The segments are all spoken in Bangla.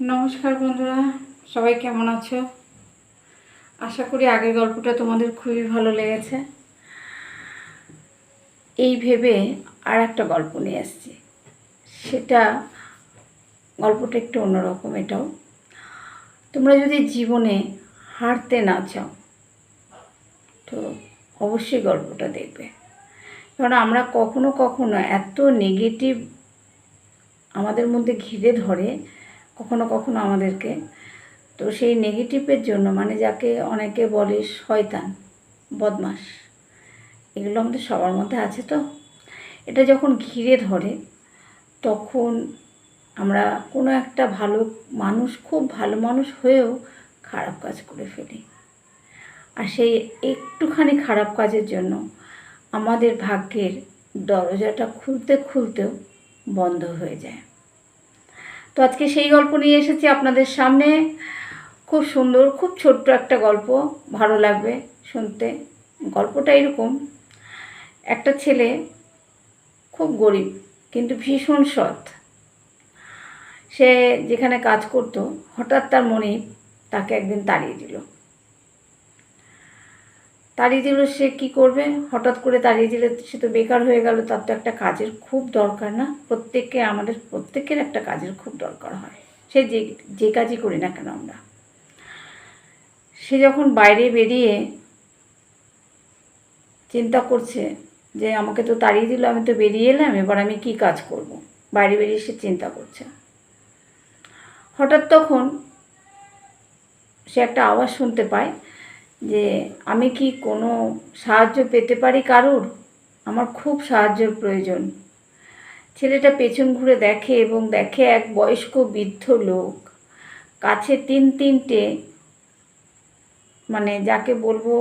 নমস্কার বন্ধুরা, সবাই কেমন আছো? আশা করি আগের গল্পটা তোমাদের খুবই ভালো লেগেছে। এই ভেবে আর একটা গল্প নিয়ে এসেছি। সেটা গল্পটা একটু অন্যরকম। এটাও তোমরা যদি জীবনে হারতে না চাও তো অবশ্যই গল্পটা দেখবে। কারণ আমরা কখনো কখনো এত নেগেটিভ আমাদের মধ্যে ঘিরে ধরে কখনো কখনো আমাদেরকে, তো সেই নেগেটিভের জন্য যাকে অনেকে বলে শয়তান, বদমাস, এগুলো আমাদের সবার মধ্যে আছে। তো এটা যখন ঘিরে ধরে তখন আমরা কোনো একটা ভালো মানুষ, খুব ভালো মানুষ হয়েও খারাপ কাজ করে ফেলি। আর সেই একটুখানি খারাপ কাজের জন্য আমাদের ভাগ্যের দরজাটা খুলতে খুলতেও বন্ধ হয়ে যায়। তো আজকে সেই গল্প নিয়ে এসেছি আপনাদের সামনে। খুব সুন্দর, খুব ছোট্ট একটা গল্প, ভালো লাগবে শুনতে। গল্পটা এরকম: একটা ছেলে খুব গরিব কিন্তু ভীষণ সৎ। সে যেখানে কাজ করত হঠাৎ তার মনিব তাকে একদিন তাড়িয়ে দিল। সে কি করবে? হঠাৎ করে তাড়িয়ে দিলে সে তো বেকার হয়ে গেল। তার তো একটা কাজের খুব দরকার, না? আমাদের প্রত্যেকের একটা কাজের খুব দরকার হয়, সে যে কাজই করি না কেন আমরা। সে যখন বাইরে বেরিয়ে চিন্তা করছে যে আমাকে তো তাড়িয়ে দিল, আমি তো বেরিয়ে এলাম, এবার আমি কি কাজ করব। বাইরে বেরিয়ে সে চিন্তা করছে। হঠাৎ তখন সে একটা আওয়াজ শুনতে পায় যে আমি কি কোনো সাহায্য পেতে পারি কারুর? আমার খুব সাহায্যের প্রয়োজন। ছেলেটা পেছন ঘুরে দেখে এবং দেখে এক বয়স্ক বৃদ্ধ লোক, কাছে তিনটে যাকে বলবো,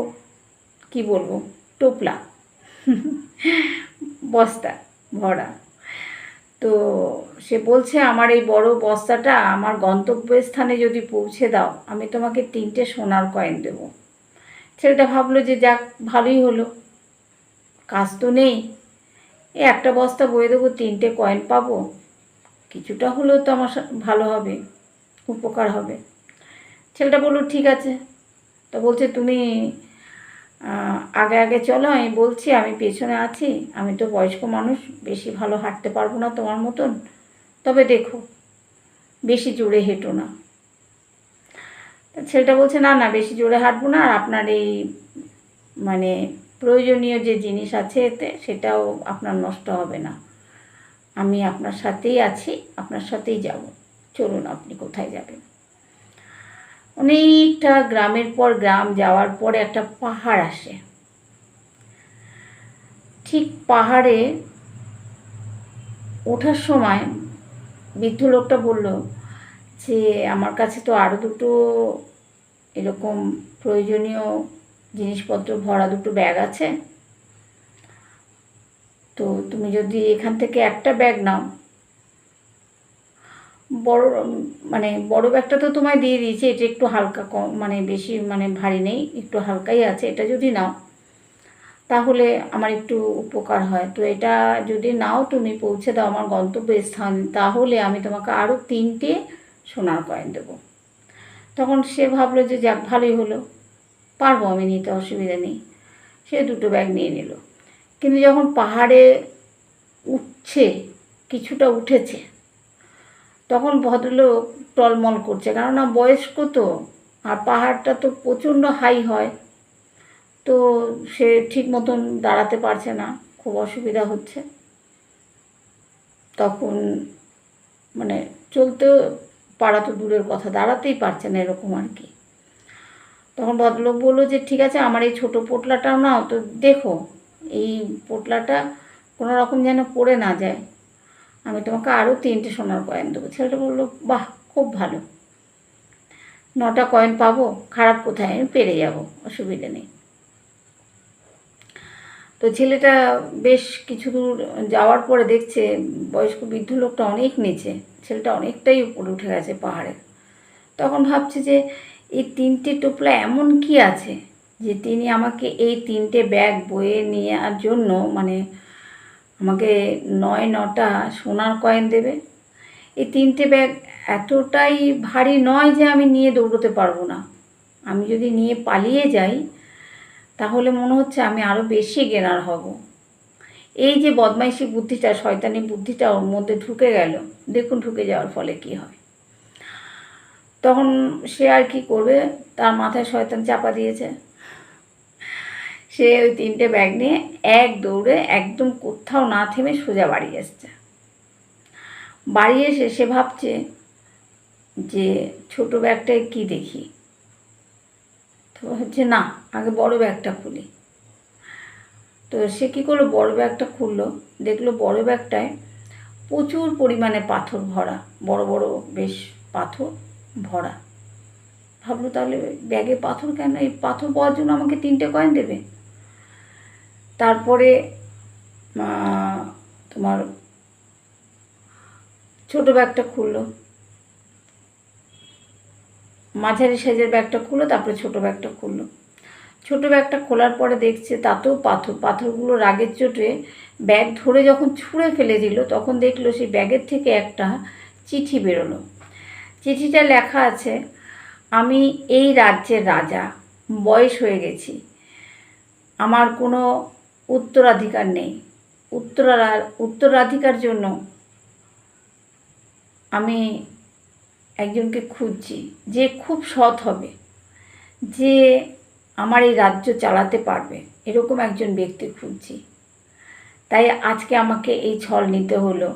কি বলবো, টোপলা বস্তা ভরা। তো সে বলছে, আমার এই বড় বস্তাটা আমার গন্তব্যস্থানে যদি পৌঁছে দাও, আমি তোমাকে 3টে সোনার কয়েন দেবো। ছেলেটা ভাবলো যে যাক, ভালোই হলো, কাজ তো নেই, একটা বস্তা বয়ে দেবো, 3টে কয়েন পাবো, কিছুটা হলেও তো আমার ভালো হবে, উপকার হবে। ছেলেটা বললো ঠিক আছে। তো বলছে, তুমি আগে আগে চলো, আমি বলছি, আমি পেছনে আছি, আমি তো বয়স্ক মানুষ, বেশি ভালো হাঁটতে পারবো না তোমার মতন, তবে দেখো বেশি জোরে হেঁটো না। ছেলেটা বলছে, না না, বেশি জোরে হাঁটবো না, আর আপনার এই প্রয়োজনীয় যে জিনিস আছে এতে, সেটাও আপনার নষ্ট হবে না, আমি আপনার সাথেই আছি, আপনার সাথেই যাব, চলুন আপনি কোথায় যাবেন। অনেকটা গ্রামের পর গ্রাম যাওয়ার পরে একটা পাহাড় আসে। ঠিক পাহাড়ে ওঠার সময় বৃদ্ধ লোকটা বলল যে আমার কাছে তো আরও 2টো এরকম প্রয়োজনীয় জিনিসপত্র ভরা 2টো ব্যাগ আছে, তো তুমি যদি এখান থেকে একটা ব্যাগ নাও, বড় ব্যাগটা তো তোমায় দিয়ে দিয়েছি, এটা একটু হালকা, কম বেশি ভারী নেই, একটু হালকাই আছে, এটা যদি নাও তাহলে আমার একটু উপকার হয়। তো এটা যদি নাও, তুমি পৌঁছে দাও আমার গন্তব্যস্থান, তাহলে আমি তোমাকে আরও 3টে সোনার কয়েন দেবো। তখন সে ভাবলো যে যাক, ভালোই হলো, পারবো আমি নিতে, অসুবিধা নেই। সে 2টো ব্যাগ নিয়ে নিল। কিন্তু যখন পাহাড়ে উঠছে, কিছুটা উঠেছে, তখন ভদ্রলোক টলমল করছে, কেননা বয়স্ক তো, আর পাহাড়টা তো প্রচণ্ড হাই হয়, তো সে ঠিক মতন দাঁড়াতে পারছে না, খুব অসুবিধা হচ্ছে। তখন চলতে পারা তো দূরের কথা, দাঁড়াতেই পারছে না, এরকম আর কি। তখন ভদ্রলোক বললো যে ঠিক আছে, আমার এই ছোটো পোটলাটাও নাও, তো দেখো এই পোটলাটা কোনো রকম যেন পড়ে না যায়, আমি তোমাকে আরও 3টে সোনার কয়েন দেবো। ছেলেটা বললো, বাহ, খুব ভালো, 9টা কয়েন পাবো, খারাপ কোথায়, আমি পেরে যাবো, অসুবিধা নেই। তো ছেলেটা বেশ কিছু দূর যাওয়ার পরে দেখছে বয়স্ক বৃদ্ধ লোকটা অনেক নিচে, ছেলেটা অনেকটাই উপরে উঠে গেছে পাহাড়ে। তখন ভাবছে যে এই 3টে টোপলা এমন কি আছে যে তিনি আমাকে এই 3টে ব্যাগ বয়ে নেওয়ার জন্য আমাকে 9টা সোনার কয়েন দেবে। এই 3টে ব্যাগ এতটাই ভারী নয় যে আমি নিয়ে দৌড়তে পারবো না। আমি যদি নিয়ে পালিয়ে যাই তাহলে মনে হচ্ছে আমি আরও বেশি গেনার হব। এই যে বদমাইশি বুদ্ধিটা, শয়তানি বুদ্ধিটা ওর মধ্যে ঢুকে গেল, দেখুন ঢুকে যাওয়ার ফলে কি হয়। তখন সে আর কি করবে, তার মাথায় শয়তান চাপা দিয়েছে। সে ওই 3টে ব্যাগ নিয়ে এক দৌড়ে একদম কোথাও না থেমে সোজা বাড়ি এসছে। বাড়ি এসে সে ভাবছে যে ছোট ব্যাগটায় কি দেখি, তো হচ্ছে না, আগে বড় ব্যাগটা খুলি। তো সে কী করলো, বড় ব্যাগটা খুললো, দেখলো বড় ব্যাগটায় প্রচুর পরিমাণে পাথর ভরা, বড় বড় বেশ পাথর ভরা। ভাবলো তাহলে ব্যাগে পাথর কেন, এই পাথর পাওয়ার জন্য আমাকে 3টে কয়েন দেবে। তারপরে তোমার ছোট ব্যাগটা খুললো, মাঝারি সাইজের ব্যাগটা খুললো, তারপরে ছোট ব্যাগটা খুললো। ছোট ব্যাগটা খোলার পরে দেখছে তাতেও পাথরগুলো রাগের চোটে ব্যাগ ধরে যখন ছুঁড়ে ফেলে দিল, তখন দেখলো সেই ব্যাগের থেকে একটা চিঠি বেরোলো। চিঠিটা লেখা আছে, আমি এই রাজ্যের রাজা, বয়স হয়ে গেছি, আমার কোনো উত্তরাধিকার নেই, উত্তরাধিকার জন্য আমি একজনকে খুঁজছি, যে খুব সৎ হবে, যে আমার এই রাজ্য চালাতে পারবে, এরকম একজন ব্যক্তি খুঁজছি। তাই আজকে আমাকে এই ছল নিতে হলো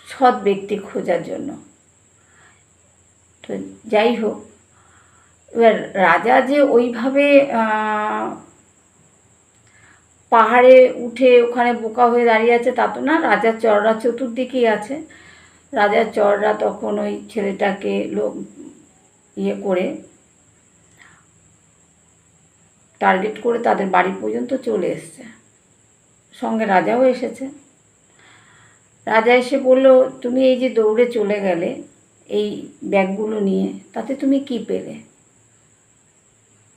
সৎ ব্যক্তি খোঁজার জন্য। তো যাই হোক, এবার রাজা যে ওইভাবে পাহাড়ে উঠে ওখানে বোকা হয়ে দাঁড়িয়ে আছে তা তো না, রাজার চররা চতুর্দিকেই আছে। রাজার চররা তখন ওই ছেলেটাকে করে টার্গেট করে তাদের বাড়ি পর্যন্ত চলে এসছে, সঙ্গে রাজাও এসেছে। রাজা এসে বলল, তুমি এই যে দৌড়ে চলে গেলে এই ব্যাগগুলো নিয়ে, তাতে তুমি কি পেলে?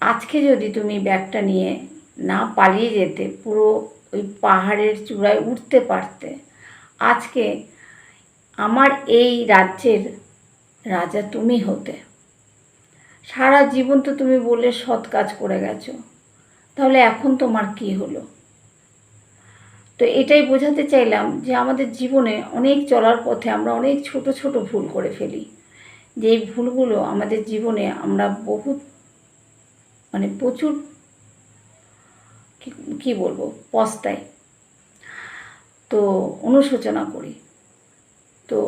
আজকে যদি তুমি ব্যাগটা নিয়ে না পালিয়ে যেতে, পুরো ওই পাহাড়ের চূড়ায় উঠতে পারতে, আজকে আমার এই রাজ্যের রাজা তুমি হতে। সারা জীবন তো তুমি বলে সৎ কাজ করে গেছো, তাহলে এখন তোমার কি হলো? তো এটাই বোঝাতে চাইলাম যে আমাদের জীবনে অনেক চলার পথে আমরা অনেক ছোট ছোট ভুল করে ফেলি, যে এই ভুলগুলো আমাদের জীবনে আমরা প্রচুর কি বলবো, পস্তাই, তো অনুশোচনা করি। তো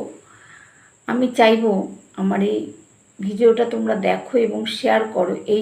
আমি চাইবো আমার এই ভিডিওটা তোমরা দেখো এবং শেয়ার করো। এই